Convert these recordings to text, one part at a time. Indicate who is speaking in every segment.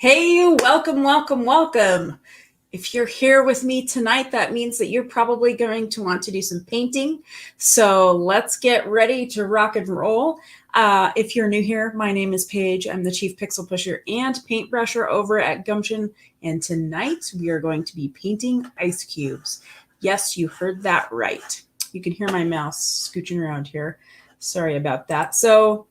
Speaker 1: Hey, welcome, welcome, welcome. If you're here with me tonight, that means that you're probably going to want to do some painting. So let's get ready to rock and roll. If you're new here, my name is Paige. I'm the Chief Pixel Pusher and Paintbrusher over at Gumption. And tonight we are going to be painting ice cubes. Yes, you heard that right. You can hear my mouse scooching around here. Sorry about that. So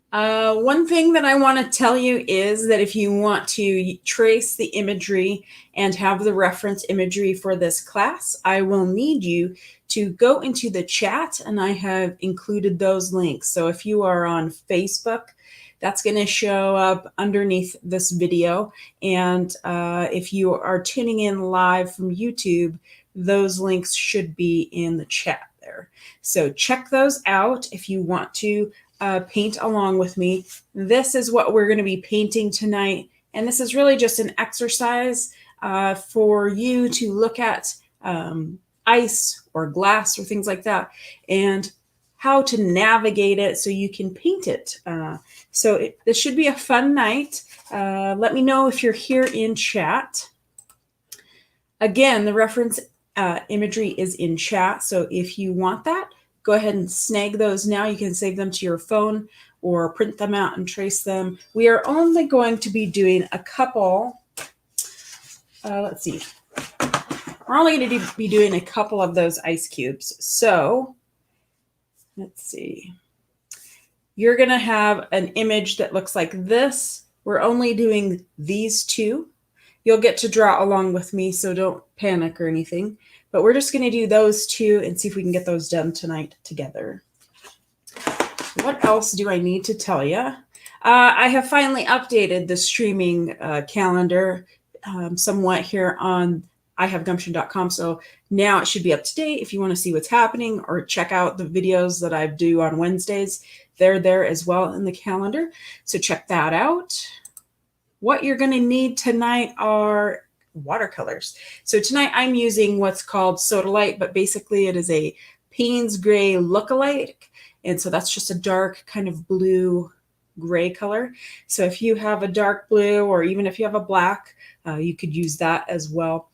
Speaker 1: one thing that I want to tell you is that if you want to trace the imagery and have the reference imagery for this class, I will need you to go into the chat, and I have included those links. So if you are on Facebook, that's going to show up underneath this video. And if you are tuning in live from YouTube, those links should be in the chat there. So check those out if you want to paint along with me. This is what we're going to be painting tonight. And this is really just an exercise for you to look at ice or glass or things like that and how to navigate it so you can paint it. This should be a fun night. Let me know if you're here in chat. Again, the reference imagery is in chat. So if you want that, go ahead and snag those now. You can save them to your phone or print them out and trace them. We are only going to be doing a couple. Let's see. We're only going to be doing a couple of those ice cubes. So let's see. You're going to have an image that looks like this. We're only doing these two. You'll get to draw along with me, so don't panic or anything. But we're just going to do those two and see if we can get those done tonight together. What else do I need to tell you? I have finally updated the streaming calendar somewhat here on ihavegumption.com. So now it should be up to date. If you want to see what's happening or check out the videos that I do on Wednesdays, they're there as well in the calendar. So check that out. What you're going to need tonight are watercolors. So tonight I'm using what's called Sodalite, but basically it is a Payne's Gray lookalike. And so that's just a dark kind of blue gray color. So if you have a dark blue or even if you have a black, you could use that as well.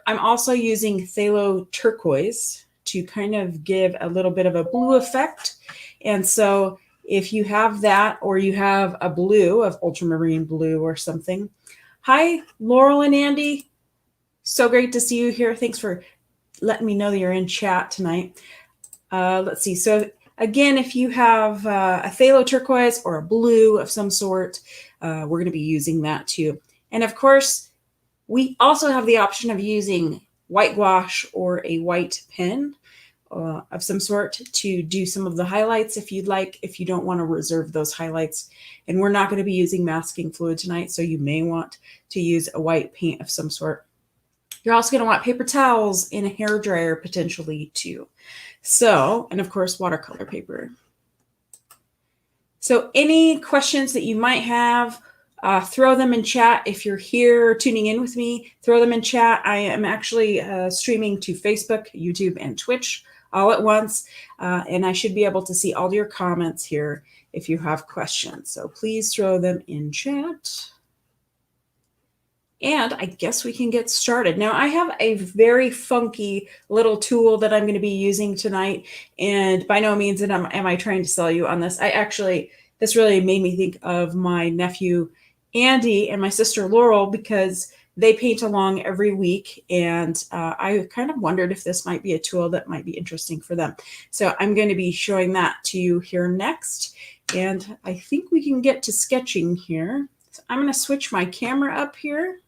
Speaker 1: I'm also using Phthalo Turquoise to kind of give a little bit of a blue effect. And so if you have that or you have a blue of ultramarine blue or something. Hi, Laurel and Andy. So great to see you here. Thanks for letting me know that you're in chat tonight. Let's see. So again, if you have a phthalo turquoise or a blue of some sort, we're going to be using that too. And of course, we also have the option of using white gouache or a white pen of some sort to do some of the highlights if you'd like, if you don't want to reserve those highlights. And we're not going to be using masking fluid tonight, so you may want to use a white paint of some sort. You're also going to want paper towels and a hairdryer potentially too. So, and of course, watercolor paper. So any questions that you might have, throw them in chat. If you're here tuning in with me, throw them in chat. I am actually streaming to Facebook, YouTube, and Twitch all at once. And I should be able to see all your comments here if you have questions. So please throw them in chat. And I guess we can get started. Now, I have a very funky little tool that I'm going to be using tonight. And by no means am I trying to sell you on this. This really made me think of my nephew, Andy, and my sister, Laurel, because they paint along every week. And I kind of wondered if this might be a tool that might be interesting for them. So I'm going to be showing that to you here next. And I think we can get to sketching here. So I'm going to switch my camera up here.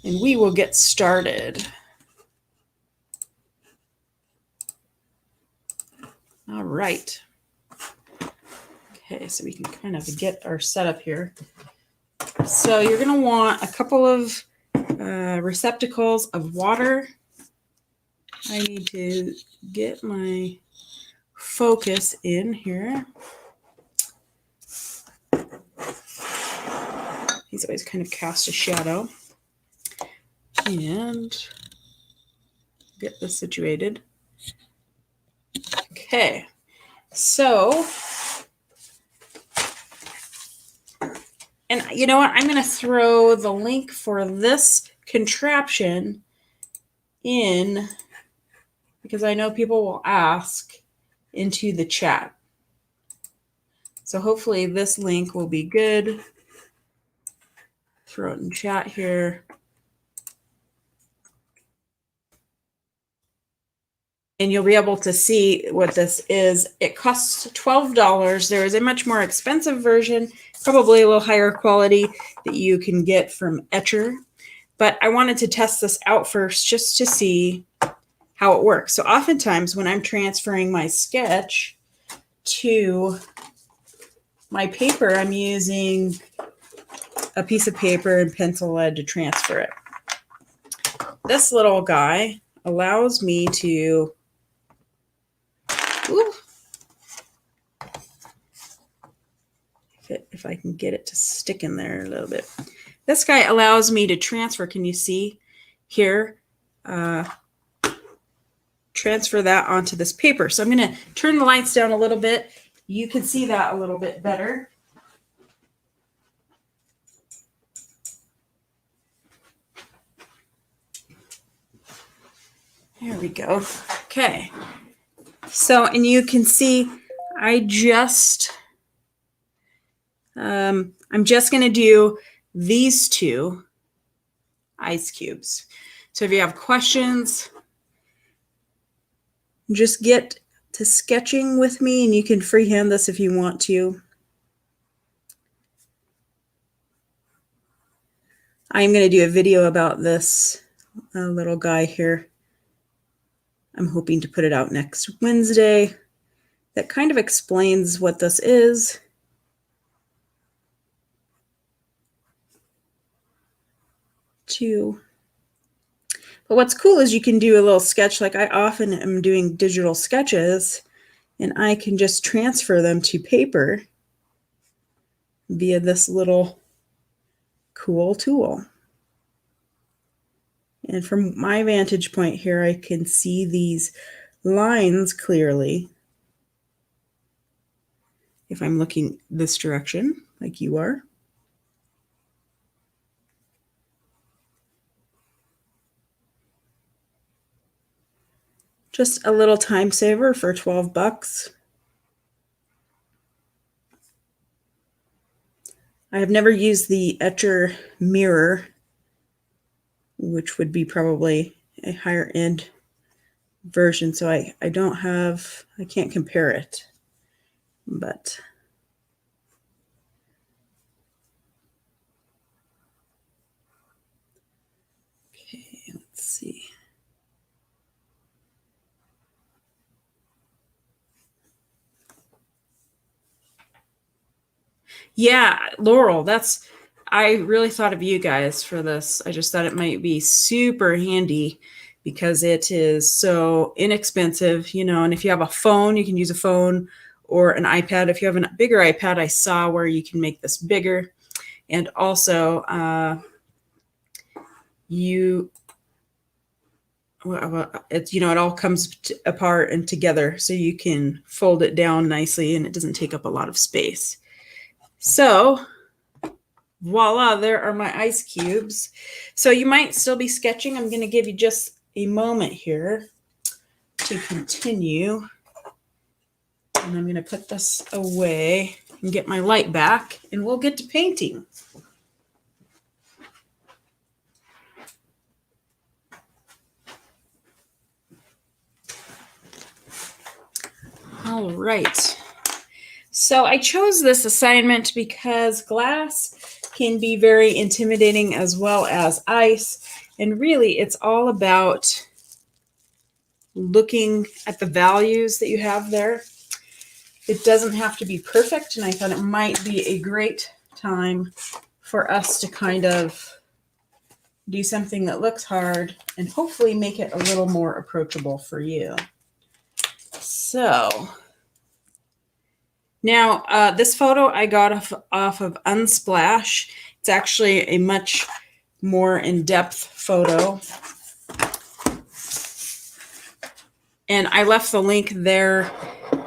Speaker 1: And we will get started. All right. Okay, so we can kind of get our setup here. So you're going to want a couple of receptacles of water. I need to get my focus in here. He's always kind of cast a shadow. And get this situated. Okay, so And you know what? I'm going to throw the link for this contraption in, because I know people will ask, into the chat. So hopefully this link will be good. Throw it in chat here. And you'll be able to see what this is. It costs $12. There is a much more expensive version, probably a little higher quality, that you can get from Etcher. But I wanted to test this out first just to see how it works. So oftentimes when I'm transferring my sketch to my paper, I'm using a piece of paper and pencil lead to transfer it. This little guy allows me to, if I can get it to stick in there a little bit. This guy allows me to transfer, can you see here? Transfer that onto this paper. So I'm going to turn the lights down a little bit. You can see that a little bit better. There we go. Okay. So, and you can see I'm just going to do these two ice cubes. So if you have questions, just get to sketching with me, and you can freehand this if you want to. I'm going to do a video about this little guy here. I'm hoping to put it out next Wednesday. That kind of explains what this is. But what's cool is you can do a little sketch. Like I often am doing digital sketches, and I can just transfer them to paper via this little cool tool. And from my vantage point here, I can see these lines clearly if I'm looking this direction, like you are. Just a little time saver for 12 bucks. I have never used the Etcher mirror, which would be probably a higher end version. So I can't compare it, but okay, let's see. Yeah, Laurel, I really thought of you guys for this. I just thought it might be super handy because it is so inexpensive, you know, and if you have a phone, you can use a phone or an iPad. If you have a bigger iPad, I saw where you can make this bigger. And also, it all comes apart and together, so you can fold it down nicely and it doesn't take up a lot of space. So voila, there are my ice cubes. So you might still be sketching. I'm going to give you just a moment here to continue. And I'm going to put this away and get my light back, and we'll get to painting. All right. So I chose this assignment because glass can be very intimidating as well as ice. And really, it's all about looking at the values that you have there. It doesn't have to be perfect, and I thought it might be a great time for us to kind of do something that looks hard and hopefully make it a little more approachable for you. So now this photo I got off of Unsplash. It's actually a much more in-depth photo. And I left the link there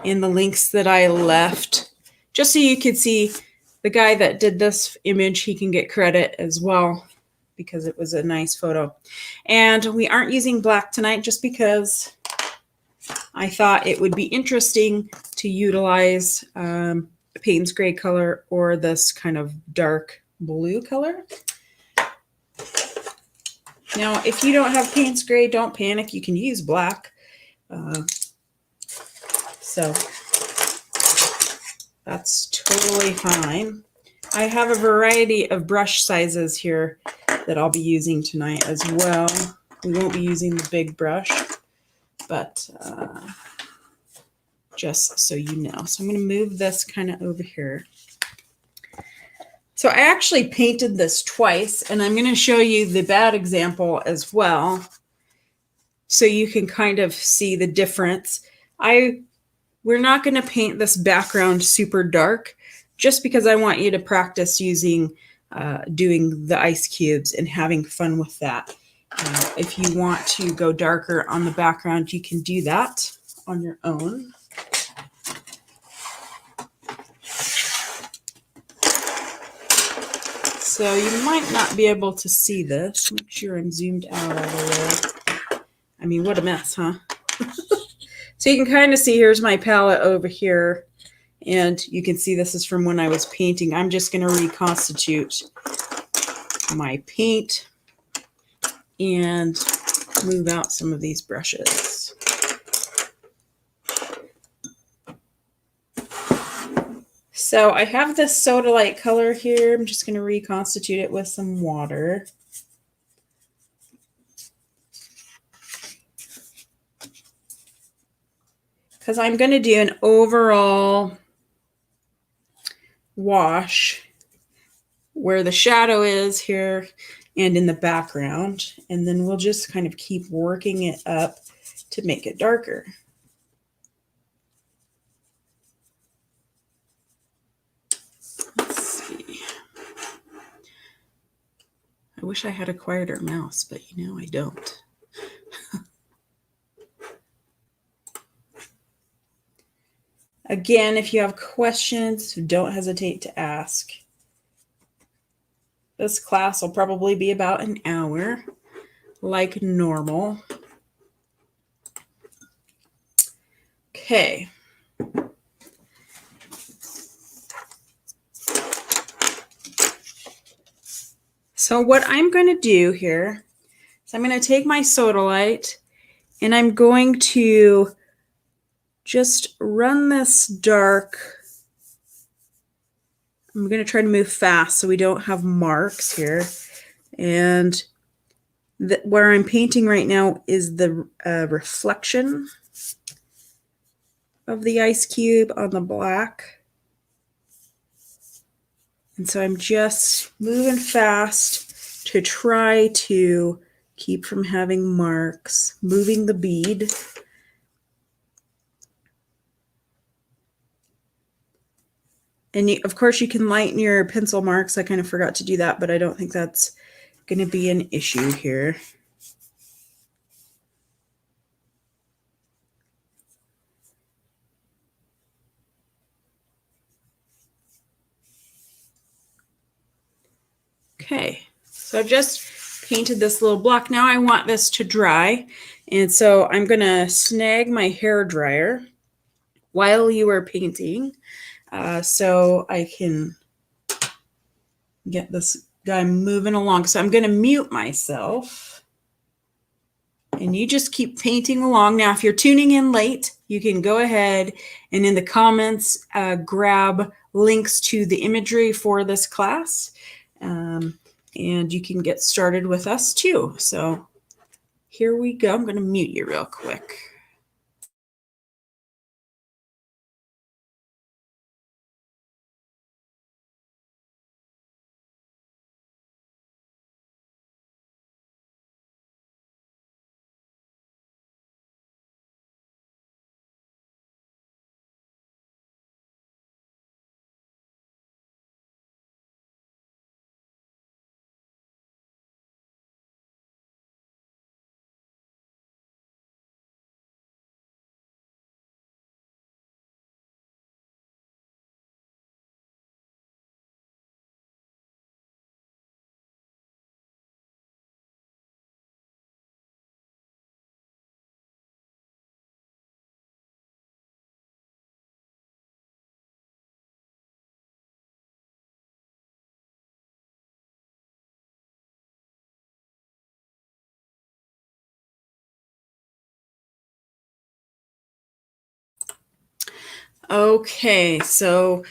Speaker 1: in the links that I left, just so you could see the guy that did this image, he can get credit as well because it was a nice photo. And we aren't using black tonight just because I thought it would be interesting to utilize Payton's gray color or this kind of dark blue color. Now, if you don't have Payton's gray, don't panic. You can use black. So that's totally fine. I have a variety of brush sizes here that I'll be using tonight as well. We won't be using the big brush, but just so you know. So I'm going to move this kind of over here. So I actually painted this twice, and I'm going to show you the bad example as well, so you can kind of see the difference. We're not going to paint this background super dark, just because I want you to practice using, doing the ice cubes and having fun with that. If you want to go darker on the background, you can do that on your own. So you might not be able to see this. Make sure I'm zoomed out all the way. I mean, what a mess, huh? So you can kind of see, here's my palette over here. And you can see this is from when I was painting. I'm just going to reconstitute my paint and move out some of these brushes. So I have this Sodalite color here. I'm just going to reconstitute it with some water. Because I'm going to do an overall wash where the shadow is here and in the background. And then we'll just kind of keep working it up to make it darker. I wish I had a quieter mouse, but you know I don't. Again, if you have questions, don't hesitate to ask. This class will probably be about an hour, like normal. Okay. So what I'm going to do here is I'm going to take my Sodalite and I'm going to just run this dark. I'm going to try to move fast so we don't have marks here. And where I'm painting right now is the reflection of the ice cube on the black. And so I'm just moving fast to try to keep from having marks, moving the bead. And of course you can lighten your pencil marks. I kind of forgot to do that, but I don't think that's going to be an issue here. Okay, so I've just painted this little block. Now I want this to dry. And so I'm going to snag my hair dryer while you are painting so I can get this guy moving along. So I'm going to mute myself. And you just keep painting along. Now, if you're tuning in late, you can go ahead and in the comments grab links to the imagery for this class. And you can get started with us too. So here we go. I'm going to mute you real quick. Okay, so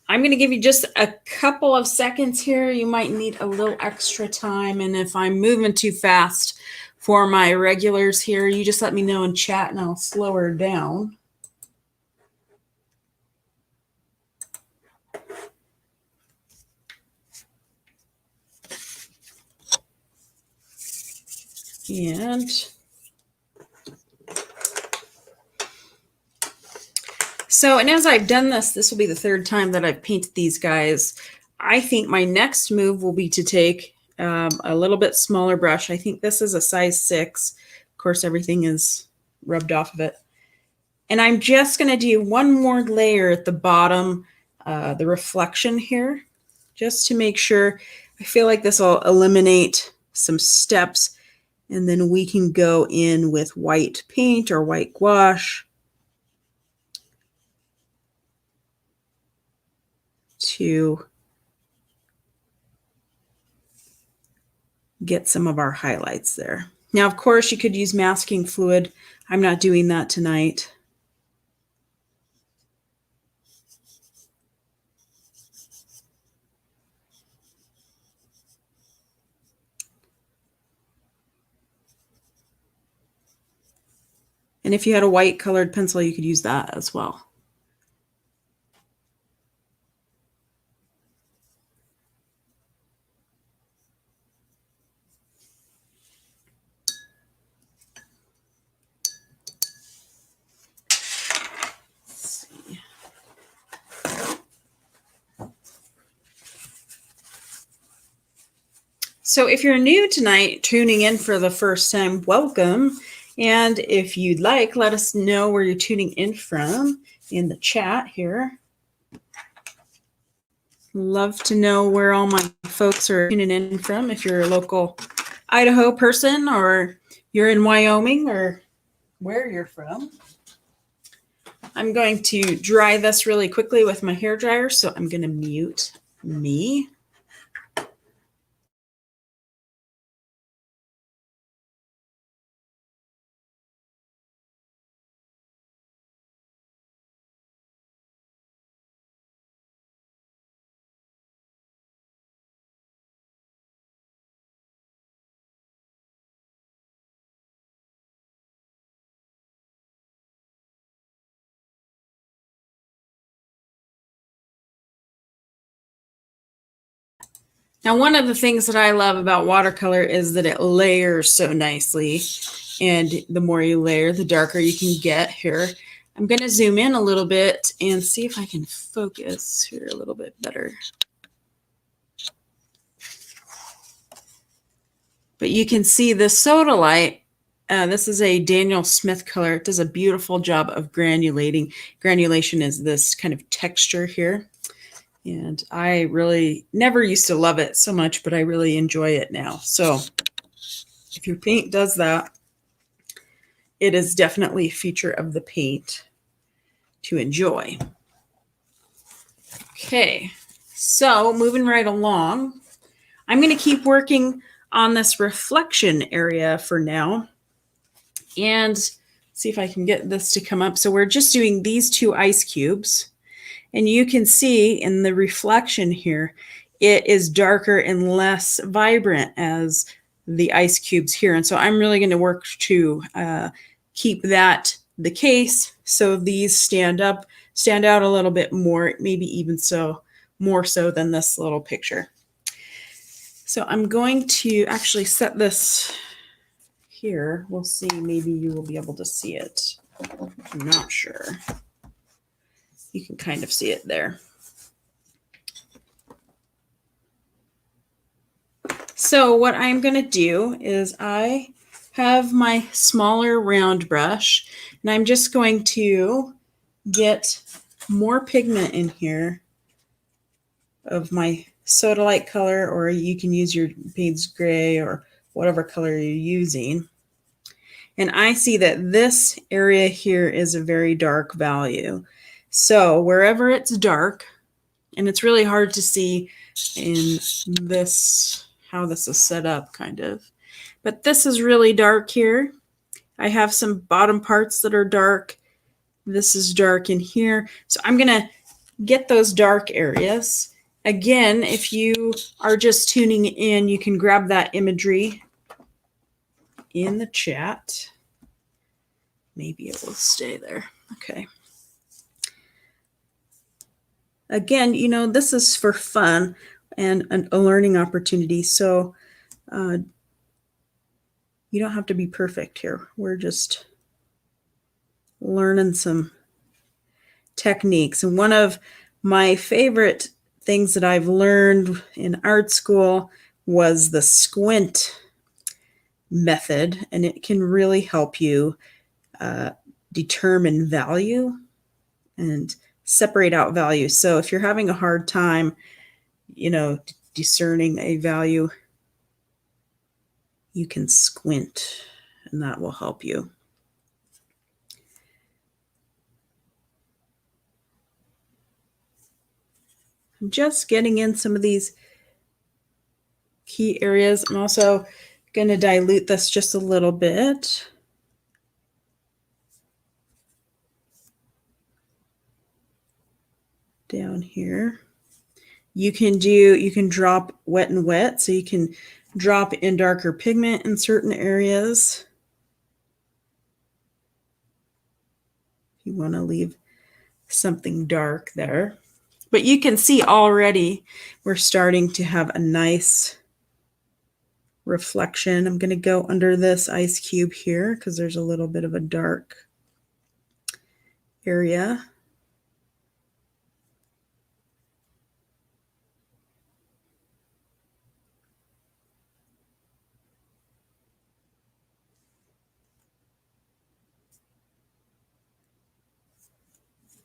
Speaker 1: I'm going to give you just a couple of seconds here. You might need a little extra time. And if I'm moving too fast for my regulars here, you just let me know in chat and I'll slow her down. And so, and as I've done this, this will be the third time that I've painted these guys. I think my next move will be to take a little bit smaller brush. I think this is a size 6. Of course, everything is rubbed off of it. And I'm just going to do one more layer at the bottom, the reflection here, just to make sure. I feel like this will eliminate some steps, and then we can go in with white paint or white gouache to get some of our highlights there. Now, of course, you could use masking fluid. I'm not doing that tonight. And if you had a white colored pencil, you could use that as well. So if you're new tonight, tuning in for the first time, welcome. And if you'd like, let us know where you're tuning in from in the chat here. Love to know where all my folks are tuning in from. If you're a local Idaho person or you're in Wyoming or where you're from. I'm going to dry this really quickly with my hair dryer, so I'm going to mute me. Now, one of the things that I love about watercolor is that it layers so nicely. And the more you layer, the darker you can get here. I'm going to zoom in a little bit and see if I can focus here a little bit better. But you can see the Sodalite. This is a Daniel Smith color. It does a beautiful job of granulating. Granulation is this kind of texture here. And I really never used to love it so much, but I really enjoy it now. So if your paint does that, it is definitely a feature of the paint to enjoy. Okay, so moving right along, I'm going to keep working on this reflection area for now and see if I can get this to come up. So we're just doing these 2 ice cubes. And you can see in the reflection here, it is darker and less vibrant as the ice cubes here. And so I'm really going to work to keep that the case so these stand out a little bit more, maybe even so more so than this little picture. So I'm going to actually set this here. We'll see, maybe you will be able to see it. I'm not sure. You can kind of see it there. So what I'm going to do is I have my smaller round brush, and I'm just going to get more pigment in here of my Sodalite color, or you can use your Payne's Gray or whatever color you're using. And I see that this area here is a very dark value. So wherever it's dark, and it's really hard to see in this, how this is set up kind of, but this is really dark here. I have some bottom parts that are dark. This is dark in here. So I'm going to get those dark areas. Again, if you are just tuning in, you can grab that imagery in the chat. Maybe it will stay there. Okay. Again, you know, this is for fun and a learning opportunity. So you don't have to be perfect here. We're just learning some techniques. And one of my favorite things that I've learned in art school was the Squint Method, and it can really help you determine value and separate out value. So if you're having a hard time, you know, discerning a value, you can squint, and that will help you. I'm just getting in some of these key areas. I'm also going to dilute this just a little bit. Down here. You can drop wet and wet, so you can drop in darker pigment in certain areas. You want to leave something dark there. But you can see already we're starting to have a nice reflection. I'm going to go under this ice cube here because there's a little bit of a dark area.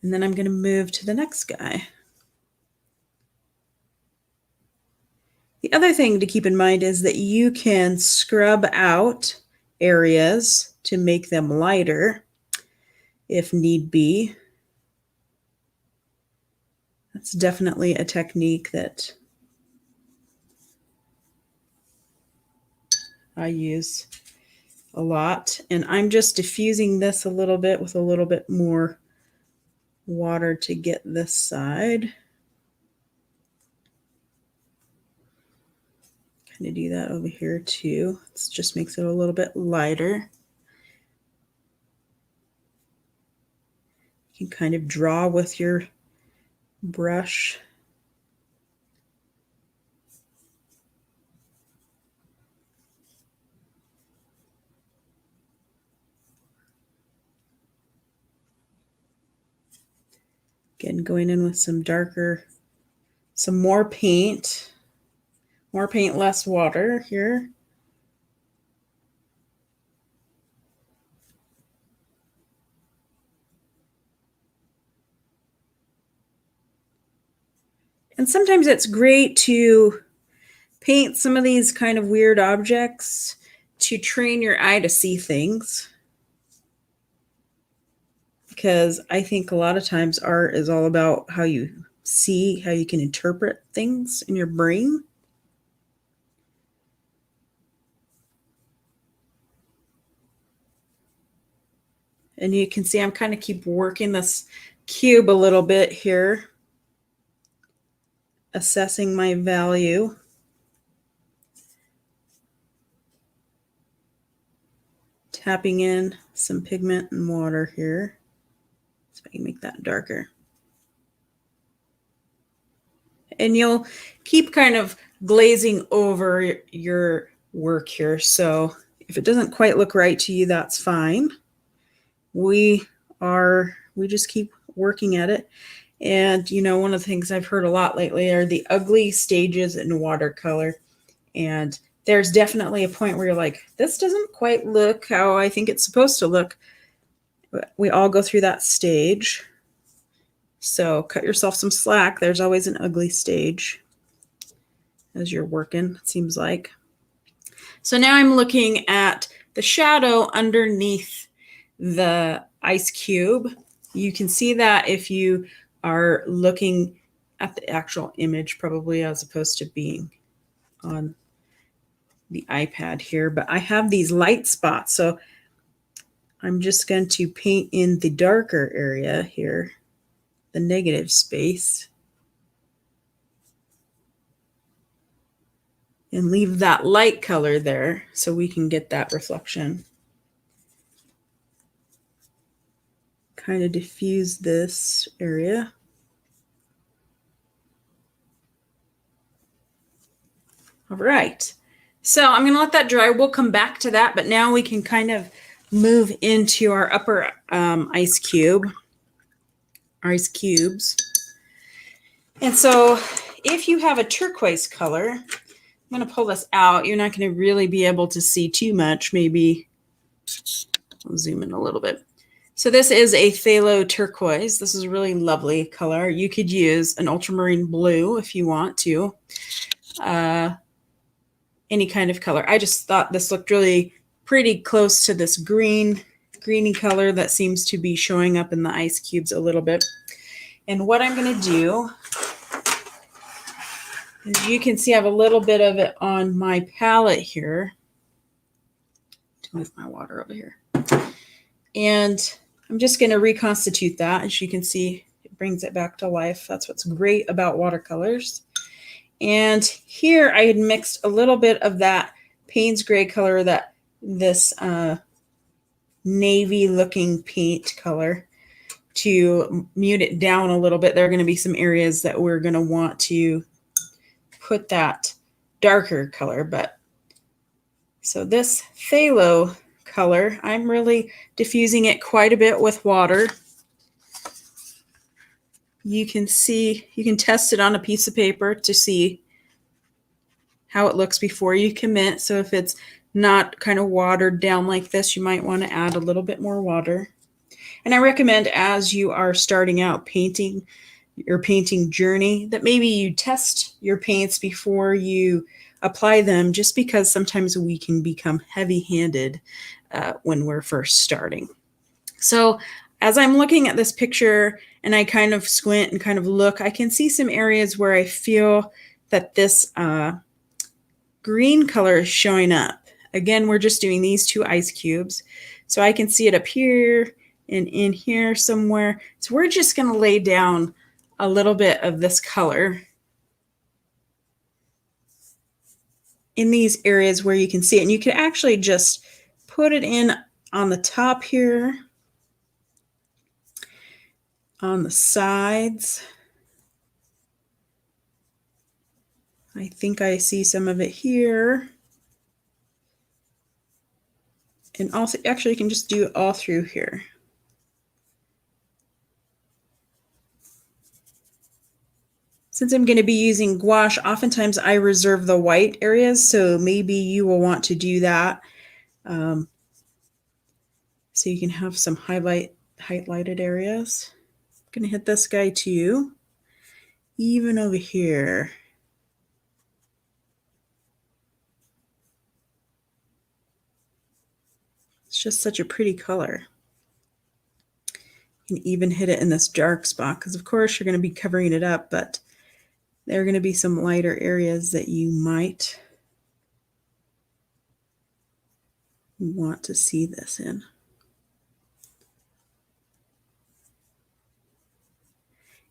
Speaker 1: And then I'm going to move to the next guy. The other thing to keep in mind is that you can scrub out areas to make them lighter if need be. That's definitely a technique that I use a lot. And I'm just diffusing this a little bit with a little bit more water to get this side. Kind of do that over here too. It just makes it a little bit lighter. You can kind of draw with your brush. Again, going in with some darker, some more paint, less water here. And sometimes it's great to paint some of these kind of weird objects to train your eye to see things. Because I think a lot of times art is all about how you see, how you can interpret things in your brain. And you can see I'm kind of keep working this cube a little bit here, assessing my value. Tapping in some pigment and water here. So I can make that darker. And you'll keep kind of glazing over your work here. So if it doesn't quite look right to you, that's fine. We just keep working at it. And, you know, one of the things I've heard a lot lately are the ugly stages in watercolor. And there's definitely a point where you're like, this doesn't quite look how I think it's supposed to look. But we all go through that stage. So cut yourself some slack. There's always an ugly stage as you're working, it seems like. So now I'm looking at the shadow underneath the ice cube. You can see that if you are looking at the actual image, probably, as opposed to being on the iPad here. But I have these light spots. So I'm just going to paint in the darker area here, the negative space, and leave that light color there so we can get that reflection. Kind of diffuse this area. All right, so I'm going to let that dry. We'll come back to that, but now we can kind of move into our upper ice cubes. And so if you have a turquoise color, I'm going to pull this out. You're not going to really be able to see too much. Maybe I'll zoom in a little bit. So this is a phthalo turquoise. This is a really lovely color. You could use an ultramarine blue if you want to. Any kind of color. I just thought this looked really pretty close to this greeny color that seems to be showing up in the ice cubes a little bit. And what I'm going to do is, you can see I have a little bit of it on my palette here. To move my water over here. And I'm just going to reconstitute that. As you can see, it brings it back to life. That's what's great about watercolors. And here I had mixed a little bit of that Payne's gray color, this navy looking paint color, to mute it down a little bit. There are going to be some areas that we're going to want to put that darker color. But so this phthalo color, I'm really diffusing it quite a bit with water. You can see, you can test it on a piece of paper to see how it looks before you commit. So if it's not kind of watered down like this, you might want to add a little bit more water. And I recommend, as you are starting out painting your painting journey, that maybe you test your paints before you apply them, just because sometimes we can become heavy-handed when we're first starting. So as I'm looking at this picture and I kind of squint and kind of look, I can see some areas where I feel that this green color is showing up. Again, we're just doing these two ice cubes. So I can see it up here and in here somewhere. So we're just going to lay down a little bit of this color in these areas where you can see it. And you can actually just put it in on the top here, on the sides. I think I see some of it here. And also, actually, you can just do it all through here. Since I'm going to be using gouache, oftentimes I reserve the white areas, so maybe you will want to do that. So you can have some highlighted areas. I'm going to hit this guy too, even over here. It's just such a pretty color. You can even hit it in this dark spot, because of course you're going to be covering it up, but there are going to be some lighter areas that you might want to see this in.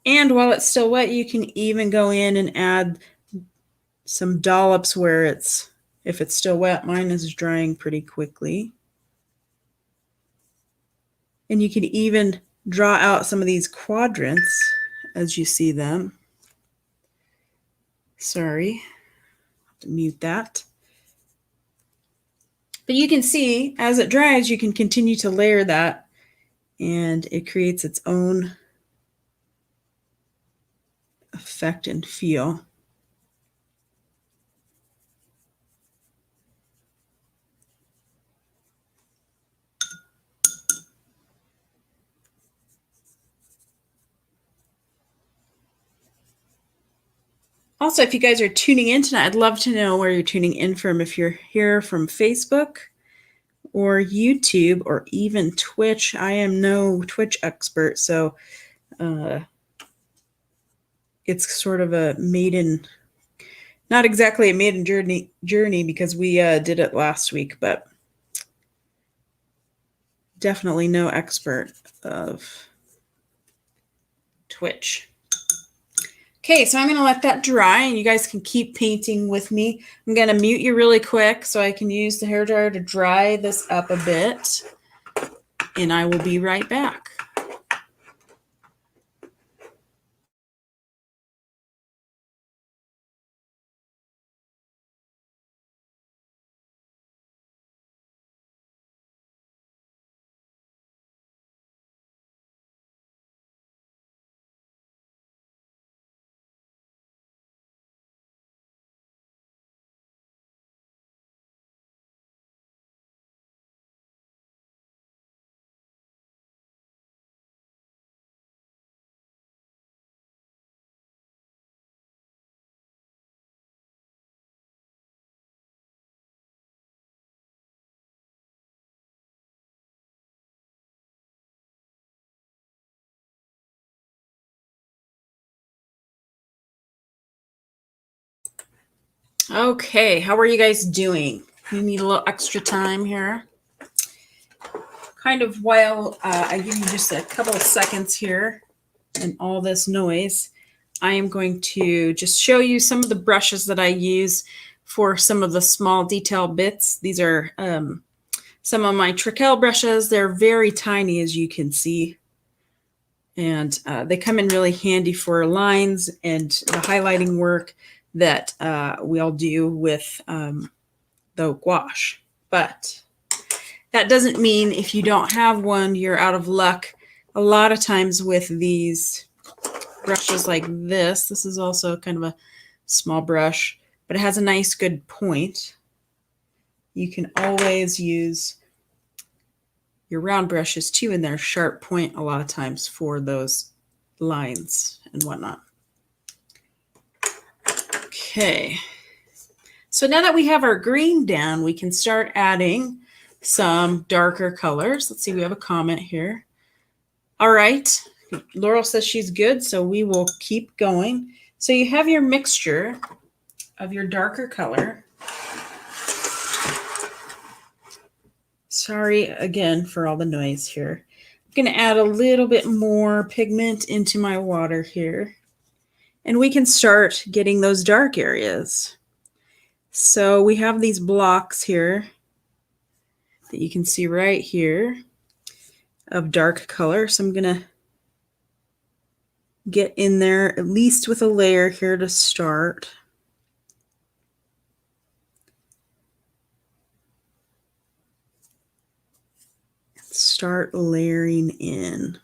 Speaker 1: And while it's still wet, you can even go in and add some dollops where it's, if it's still wet. Mine is drying pretty quickly. And you can even draw out some of these quadrants as you see them. Sorry, I have to mute that. But you can see as it dries, you can continue to layer that, and it creates its own effect and feel. Also, if you guys are tuning in tonight, I'd love to know where you're tuning in from. If you're here from Facebook or YouTube or even Twitch. I am no Twitch expert, so it's sort of a maiden, not exactly a maiden journey because we did it last week, but definitely no expert of Twitch. Okay, so I'm going to let that dry, and you guys can keep painting with me. I'm going to mute you really quick so I can use the hairdryer to dry this up a bit, and I will be right back. Okay, how are you guys doing? You need a little extra time here. Kind of while I give you just a couple of seconds here and all this noise, I am going to just show you some of the brushes that I use for some of the small detail bits. These are some of my Turquoise brushes. They're very tiny, as you can see. And they come in really handy for lines and the highlighting work that we all do with the gouache. But that doesn't mean if you don't have one, you're out of luck. A lot of times with these brushes like this is also kind of a small brush, but it has a nice good point. You can always use your round brushes too, and they're sharp point a lot of times for those lines and whatnot. Okay, so now that we have our green down, we can start adding some darker colors. Let's see, we have a comment here. All right, Laurel says she's good, so we will keep going. So you have your mixture of your darker color. Sorry again for all the noise here. I'm going to add a little bit more pigment into my water here, and we can start getting those dark areas. So we have these blocks here that you can see right here of dark color. So I'm going to get in there at least with a layer here to start. Start layering in.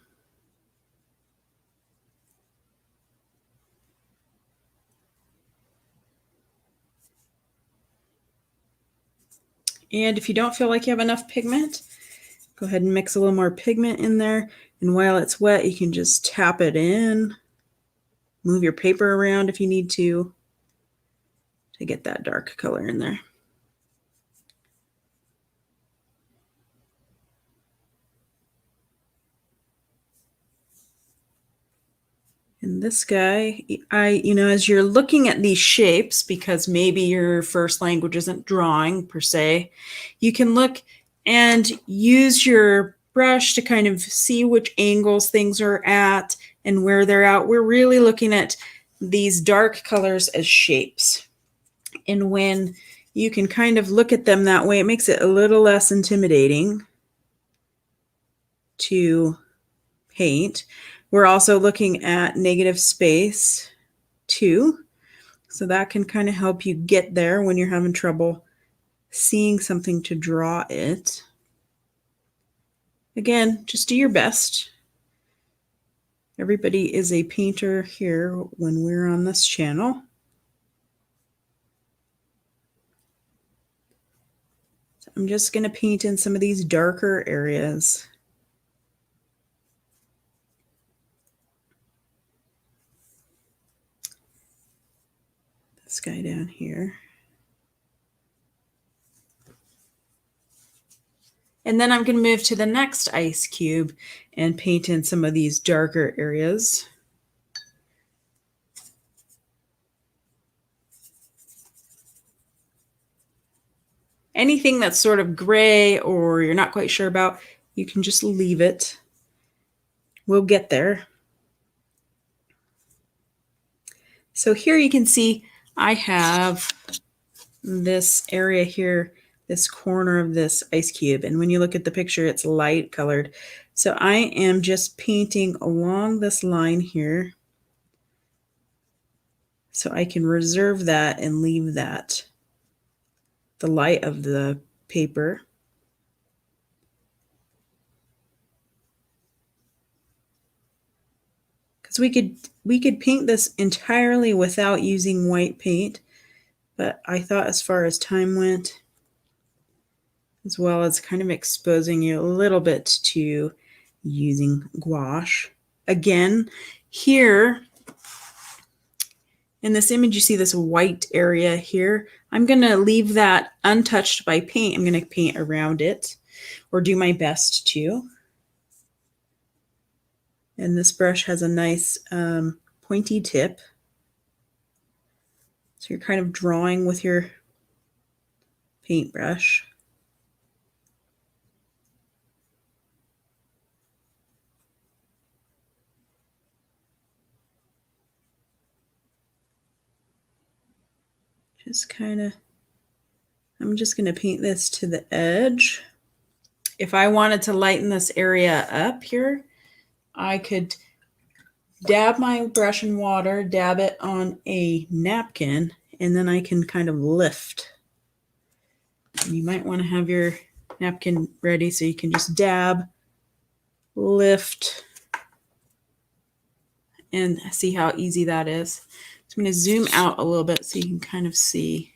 Speaker 1: And if you don't feel like you have enough pigment, go ahead and mix a little more pigment in there. And while it's wet, you can just tap it in. Move your paper around if you need to get that dark color in there. And this guy, as you're looking at these shapes, because maybe your first language isn't drawing per se, you can look and use your brush to kind of see which angles things are at and where they're at. We're really looking at these dark colors as shapes. And when you can kind of look at them that way, it makes it a little less intimidating to paint. We're also looking at negative space too. So that can kind of help you get there when you're having trouble seeing something to draw it. Again, just do your best. Everybody is a painter here when we're on this channel. So I'm just going to paint in some of these darker areas. This guy down here. And then I'm going to move to the next ice cube and paint in some of these darker areas. Anything that's sort of gray or you're not quite sure about, you can just leave it. We'll get there. So here you can see I have this area here, this corner of this ice cube. And when you look at the picture, it's light colored. So I am just painting along this line here, so I can reserve that and leave that, the light of the paper. Because we could paint this entirely without using white paint, but I thought as far as time went, as well as kind of exposing you a little bit to using gouache. Again, here in this image, you see this white area here. I'm going to leave that untouched by paint. I'm going to paint around it, or do my best to. And this brush has a nice pointy tip. So you're kind of drawing with your paintbrush. Just kind of, I'm just going to paint this to the edge. If I wanted to lighten this area up here, I could dab my brush in water, dab it on a napkin, and then I can kind of lift. And you might want to have your napkin ready so you can just dab, lift, and see how easy that is. So I'm going to zoom out a little bit so you can kind of see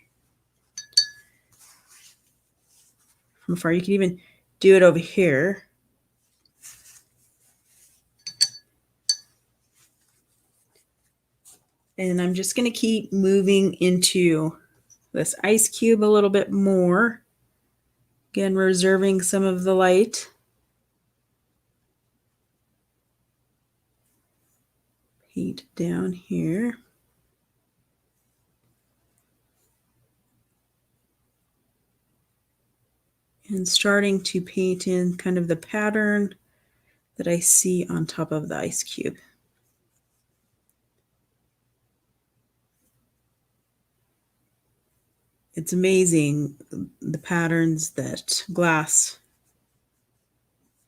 Speaker 1: from afar. You can even do it over here. And I'm just going to keep moving into this ice cube a little bit more. Again, reserving some of the light. Paint down here. And starting to paint in kind of the pattern that I see on top of the ice cube. It's amazing the patterns that glass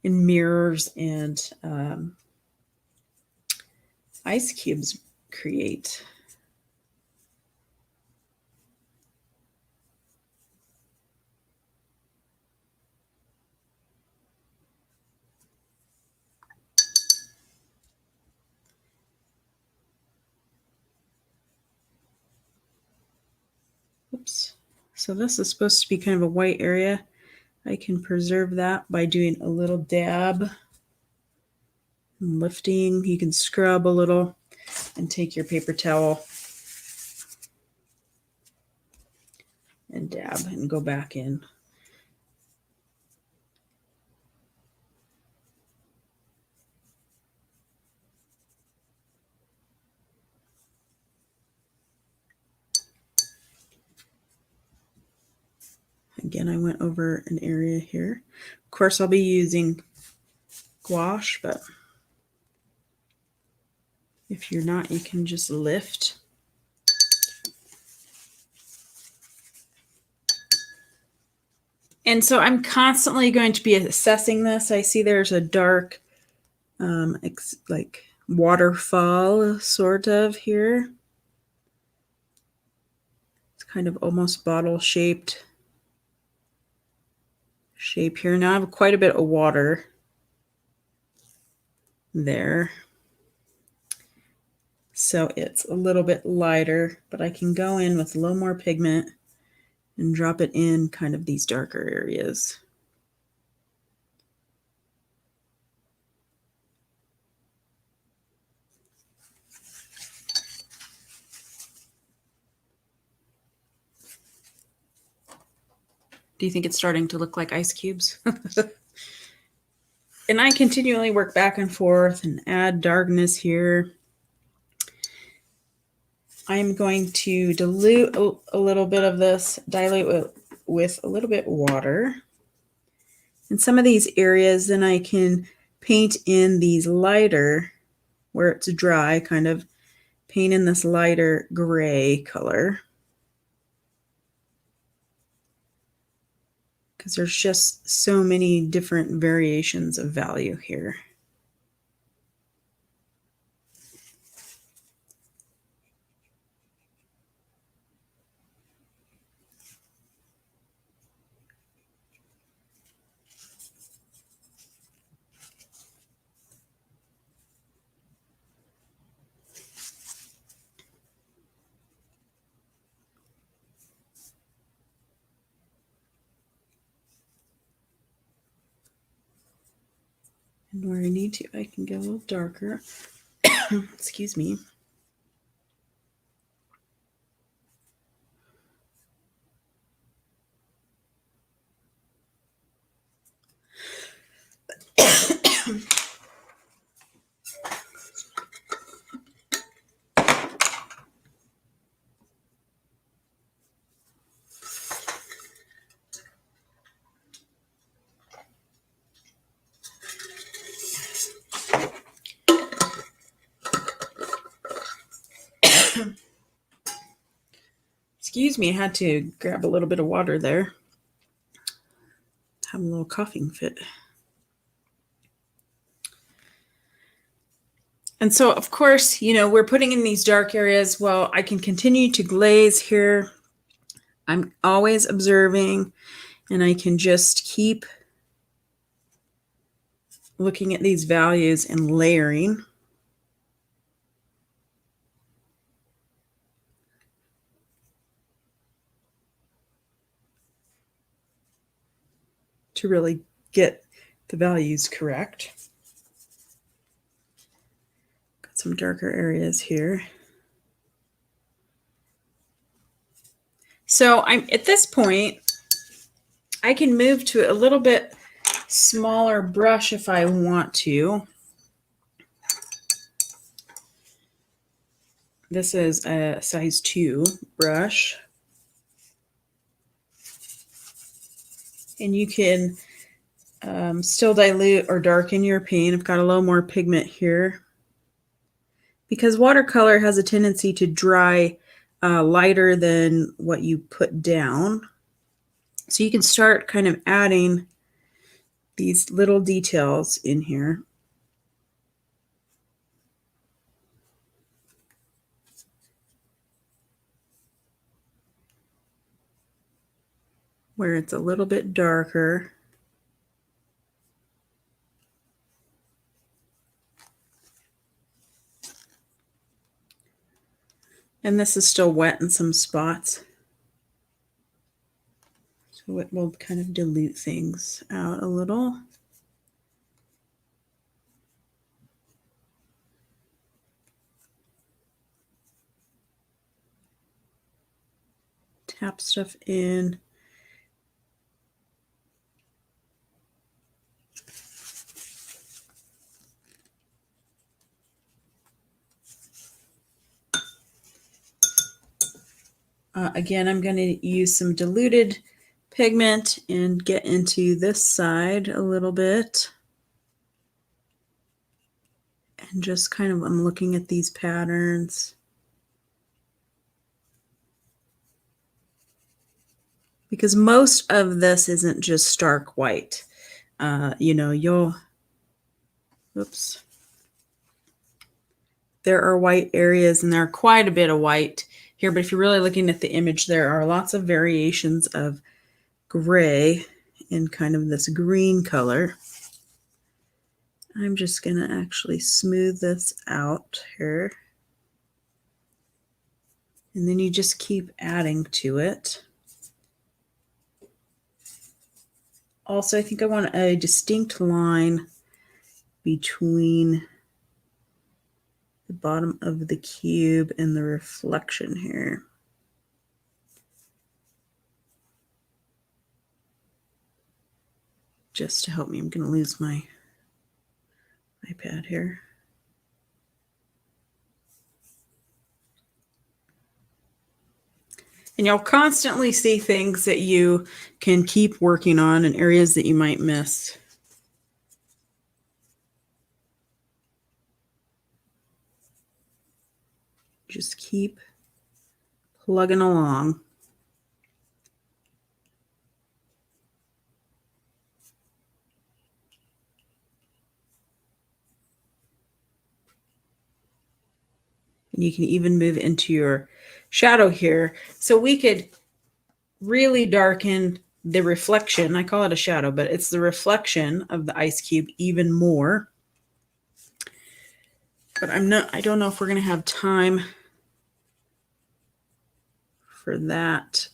Speaker 1: and mirrors and ice cubes create. Oops. So this is supposed to be kind of a white area. I can preserve that by doing a little dab and lifting. You can scrub a little and take your paper towel and dab and go back in. Again, I went over an area here. Of course, I'll be using gouache, but if you're not, you can just lift. And so I'm constantly going to be assessing this. I see there's a dark, like waterfall sort of here. It's kind of almost bottle shaped shape here. Now I have quite a bit of water there. So it's a little bit lighter, but I can go in with a little more pigment and drop it in kind of these darker areas. Do you think it's starting to look like ice cubes? And I continually work back and forth and add darkness here. I'm going to dilute a little bit of this, dilute with a little bit of water. in some of these areas, then I can paint in these lighter, where it's dry, kind of paint in this lighter gray color. Because there's just so many different variations of value here. And where I need to, I can go a little darker. Excuse me. Excuse me, I had to grab a little bit of water there. Have a little coughing fit. And so, of course, you know, we're putting in these dark areas. Well, I can continue to glaze here. I'm always observing, and I can just keep looking at these values and layering. To really get the values correct. Got some darker areas here. So I'm at this point, I can move to a little bit smaller brush if I want to. This is a size 2 brush. And you can still dilute or darken your paint. I've got a little more pigment here. Because watercolor has a tendency to dry lighter than what you put down. So you can start kind of adding these little details in here. Where it's a little bit darker. And this is still wet in some spots. So it will kind of dilute things out a little. Tap stuff in. Again, I'm going to use some diluted pigment and get into this side a little bit. And just kind of, I'm looking at these patterns. Because most of this isn't just stark white. You know, oops. There are white areas, and there are quite a bit of white here, but if you're really looking at the image, there are lots of variations of gray in kind of this green color. I'm just going to actually smooth this out here. And then you just keep adding to it. Also, I think I want a distinct line between the bottom of the cube and the reflection here. Just to help me, I'm going to lose my iPad here. And you'll constantly see things that you can keep working on and areas that you might miss. Just keep plugging along. And you can even move into your shadow here. So we could really darken the reflection. I call it a shadow, but it's the reflection of the ice cube even more. But I don't know if we're going to have time for that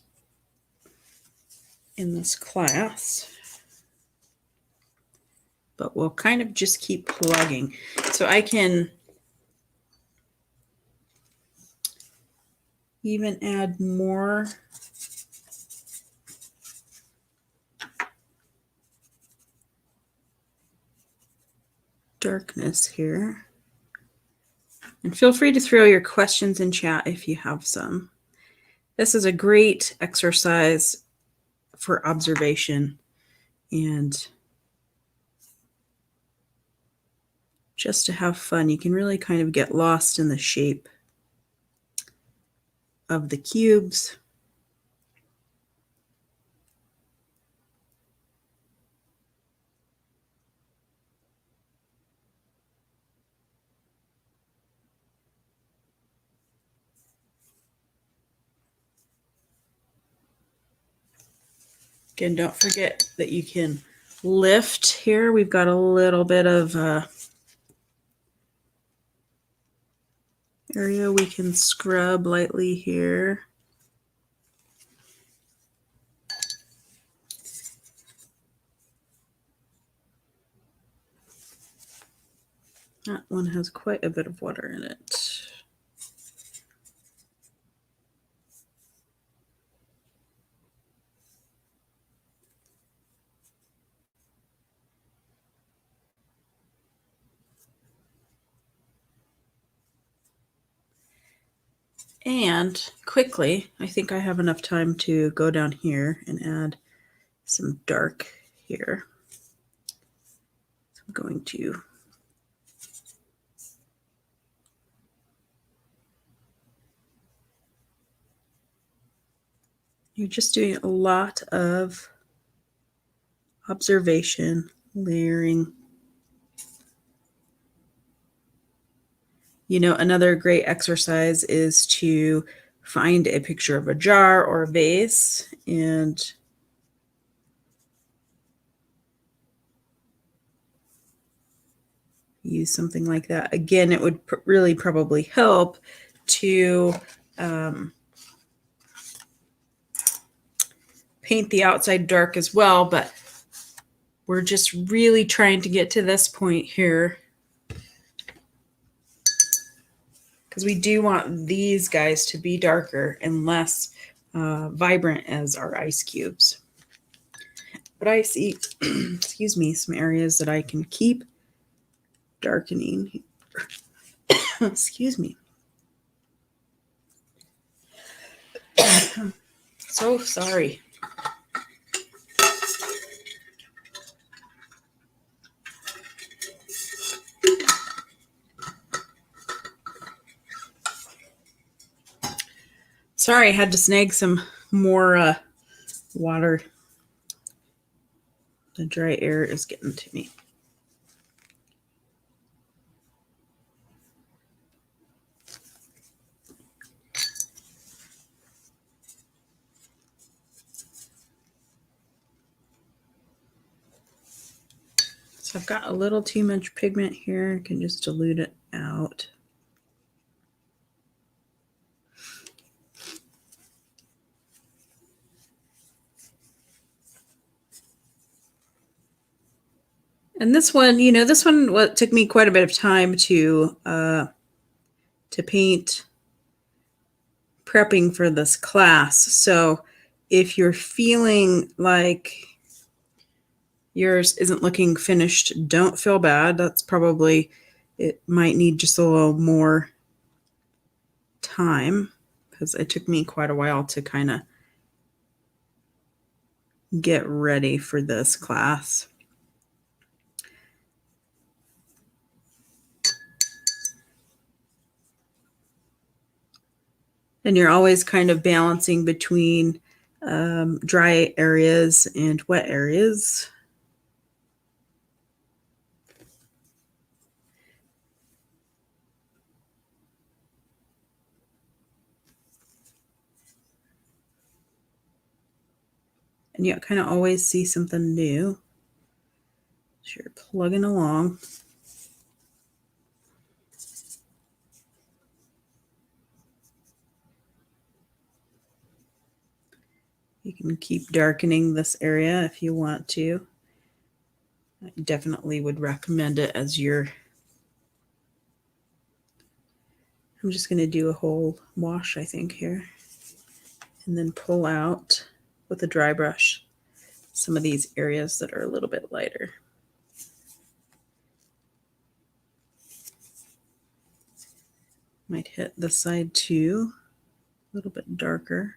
Speaker 1: in this class. But we'll kind of just keep plugging. So I can even add more darkness here. And feel free to throw your questions in chat if you have some. This is a great exercise for observation and just to have fun. You can really kind of get lost in the shape of the cubes. Again, don't forget that you can lift here. We've got a little bit of area we can scrub lightly here. That one has quite a bit of water in it. And quickly, I think I have enough time to go down here and add some dark here. So I'm going to you're just doing a lot of observation, layering. You know, another great exercise is to find a picture of a jar or a vase and use something like that. Again, it would really probably help to paint the outside dark as well, but we're just really trying to get to this point here because we do want these guys to be darker and less vibrant as our ice cubes. But I see, excuse me, some areas that I can keep darkening. Excuse me. So sorry. Sorry, I had to snag some more water. The dry air is getting to me. So I've got a little too much pigment here. I can just dilute it out. And this one, you know, this one took me quite a bit of time to paint, prepping for this class. So if you're feeling like yours isn't looking finished, don't feel bad. That's probably, it might need just a little more time because it took me quite a while to kind of get ready for this class. And you're always kind of balancing between dry areas and wet areas. And you kind of always see something new. So you're plugging along. You can keep darkening this area if you want to. I definitely would recommend it as your... I'm just going to do a whole wash, I think, here. And then pull out with a dry brush some of these areas that are a little bit lighter. Might hit this side too, a little bit darker.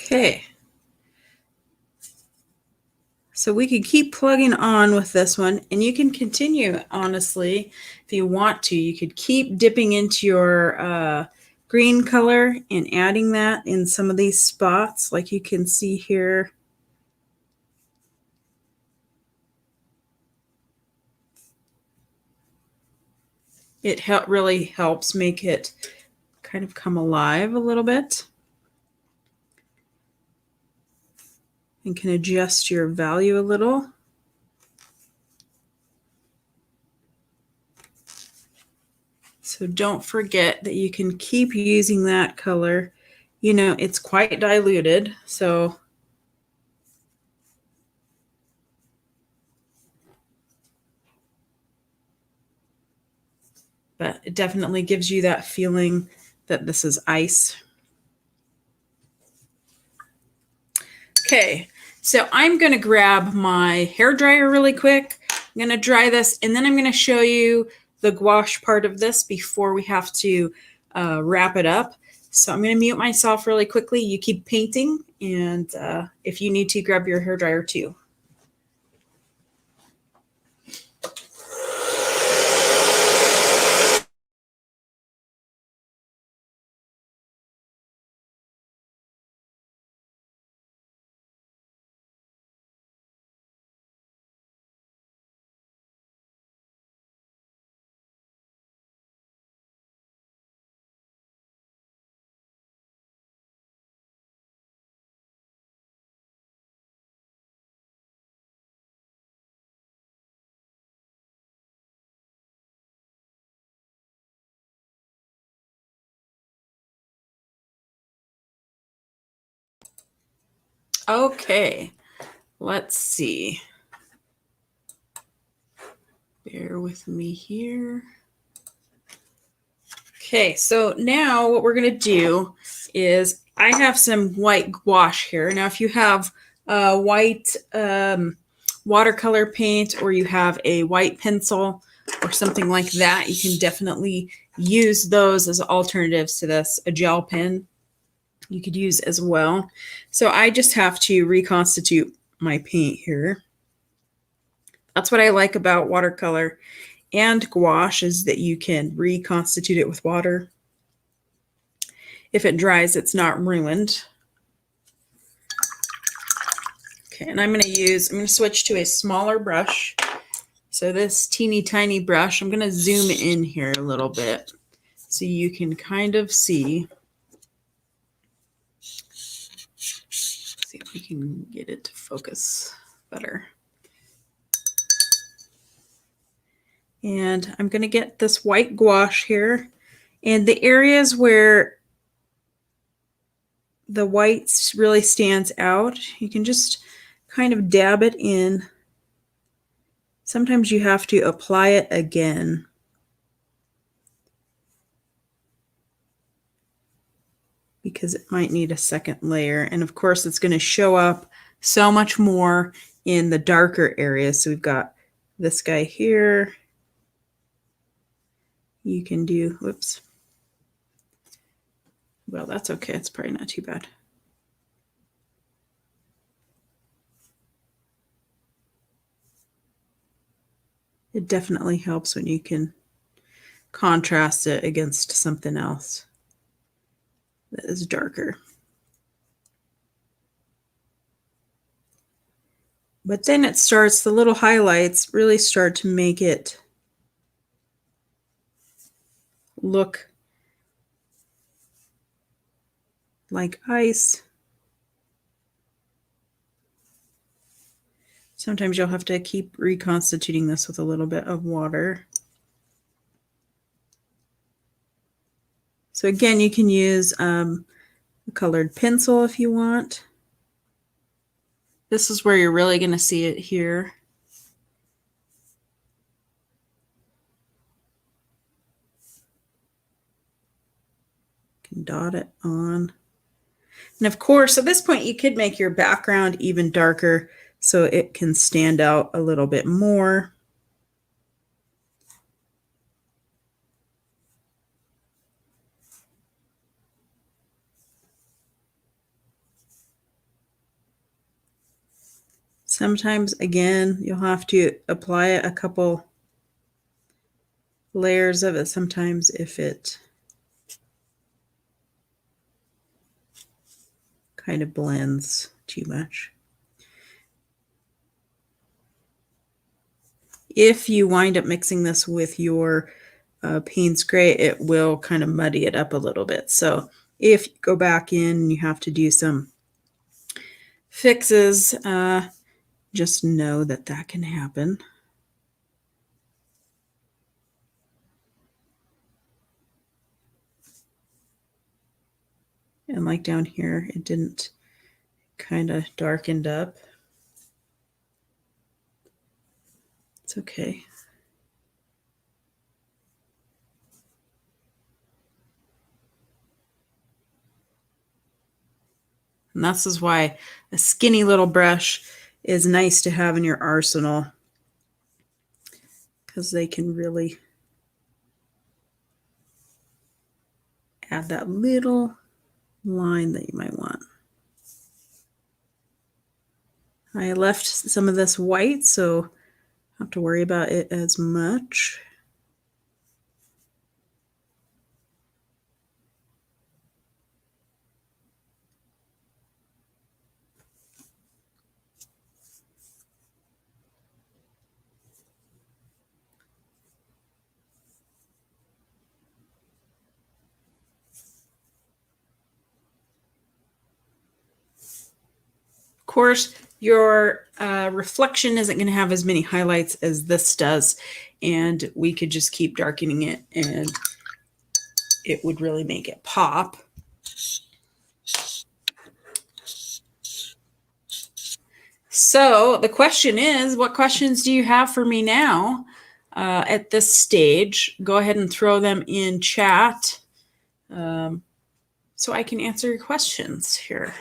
Speaker 1: Okay. So we could keep plugging on with this one, and you can continue, honestly, if you want to. You could keep dipping into your green color and adding that in some of these spots, like you can see here. It really helps make it kind of come alive a little bit. And can adjust your value a little. So don't forget that you can keep using that color. You know, it's quite diluted, so but it definitely gives you that feeling that this is ice. Okay, so I'm going to grab my hair dryer really quick. I'm going to dry this, and then I'm going to show you the gouache part of this before we have to wrap it up. So I'm going to mute myself really quickly. You keep painting, and if you need to, grab your hair dryer too. Okay, let's see. Bear with me here. Okay, so now what we're going to do is I have some white gouache here. Now, if you have white watercolor paint, or you have a white pencil or something like that, you can definitely use those as alternatives to this. A gel pen you could use as well. So I just have to reconstitute my paint here. That's what I like about watercolor and gouache, is that you can reconstitute it with water. If it dries, it's not ruined. Okay, and I'm going to switch to a smaller brush. So this teeny tiny brush, I'm going to zoom in here a little bit so you can kind of see. See if we can get it to focus better. And I'm going to get this white gouache here. And the areas where the white really stands out, you can just kind of dab it in. Sometimes you have to apply it again. Because it might need a second layer. And of course, it's going to show up so much more in the darker areas. So we've got this guy here. You can do, whoops. Well, that's okay. It's probably not too bad. It definitely helps when you can contrast it against something else that is darker. But then it starts, the little highlights really start to make it look like ice. Sometimes you'll have to keep reconstituting this with a little bit of water. So again, you can use a colored pencil if you want. This is where you're really going to see it here. You can dot it on. And of course, at this point, you could make your background even darker so it can stand out a little bit more. Sometimes, again, you'll have to apply a couple layers of it. Sometimes if it kind of blends too much. If you wind up mixing this with your Payne's Gray, it will kind of muddy it up a little bit. So if you go back in and you have to do some fixes, just know that that can happen. And like down here, it didn't kind of darkened up. It's okay. And this is why a skinny little brush is nice to have in your arsenal, because they can really add that little line that you might want. I left some of this white, so I don't have to worry about it as much. Of course, your reflection isn't going to have as many highlights as this does, and we could just keep darkening it and it would really make it pop. So the question is, what questions do you have for me now at this stage? Go ahead and throw them in chat so I can answer your questions here.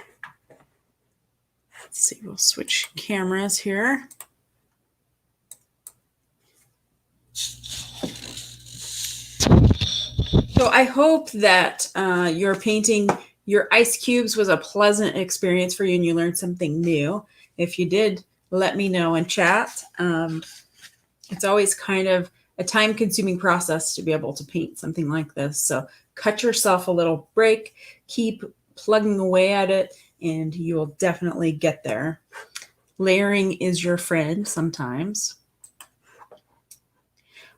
Speaker 1: Let's see, we'll switch cameras here. So I hope that your painting your ice cubes was a pleasant experience for you and you learned something new. If you did, let me know in chat. It's always kind of a time-consuming process to be able to paint something like this. So cut yourself a little break, keep plugging away at it, and you will definitely get there. Layering is your friend sometimes.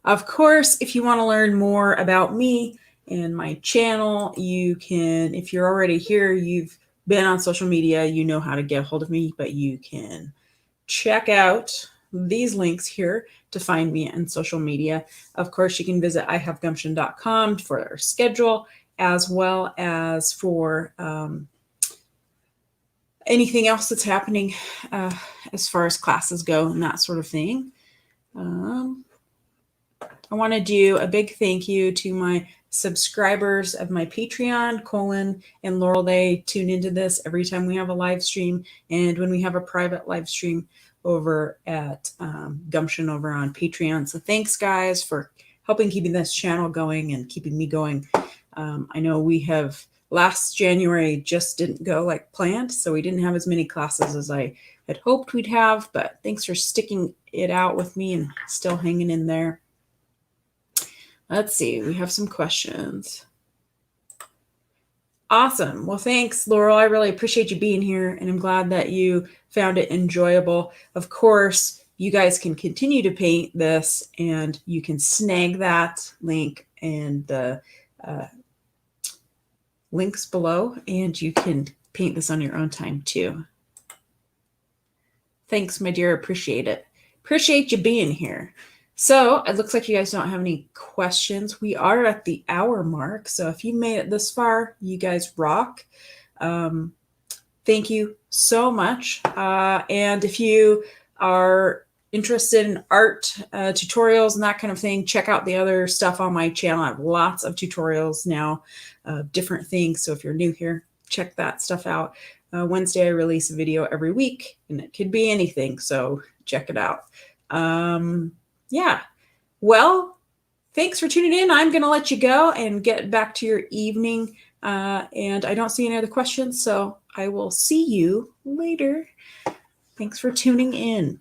Speaker 1: Of course, if you want to learn more about me and my channel, you can, if you're already here, you've been on social media, you know how to get a hold of me, but you can check out these links here to find me on social media. Of course, you can visit ihavegumption.com for our schedule, as well as for anything else that's happening as far as classes go and that sort of thing. I want to do a big thank you to my subscribers of my Patreon. Colin and Laurel, they tune into this every time we have a live stream and when we have a private live stream over at Gumption over on Patreon. So thanks, guys, for helping keeping this channel going and keeping me going. I know we have last January just didn't go like planned, so we didn't have as many classes as I had hoped we'd have, but thanks for sticking it out with me and still hanging in there. Let's see, we have some questions. Awesome. Well, thanks, Laurel. I really appreciate you being here, and I'm glad that you found it enjoyable. Of course, you guys can continue to paint this, and you can snag that link in the links below, and you can paint this on your own time too. Thanks, my dear. Appreciate it. Appreciate you being here. So it looks like you guys don't have any questions. We are at the hour mark. So if you made it this far, you guys rock. Thank you so much. And if you are interested in art tutorials and that kind of thing, check out the other stuff on my channel. I have lots of tutorials now, different things. So if you're new here, check that stuff out. Wednesday, I release a video every week, and it could be anything. So check it out. Yeah. Well, thanks for tuning in. I'm going to let you go and get back to your evening. And I don't see any other questions, so I will see you later. Thanks for tuning in.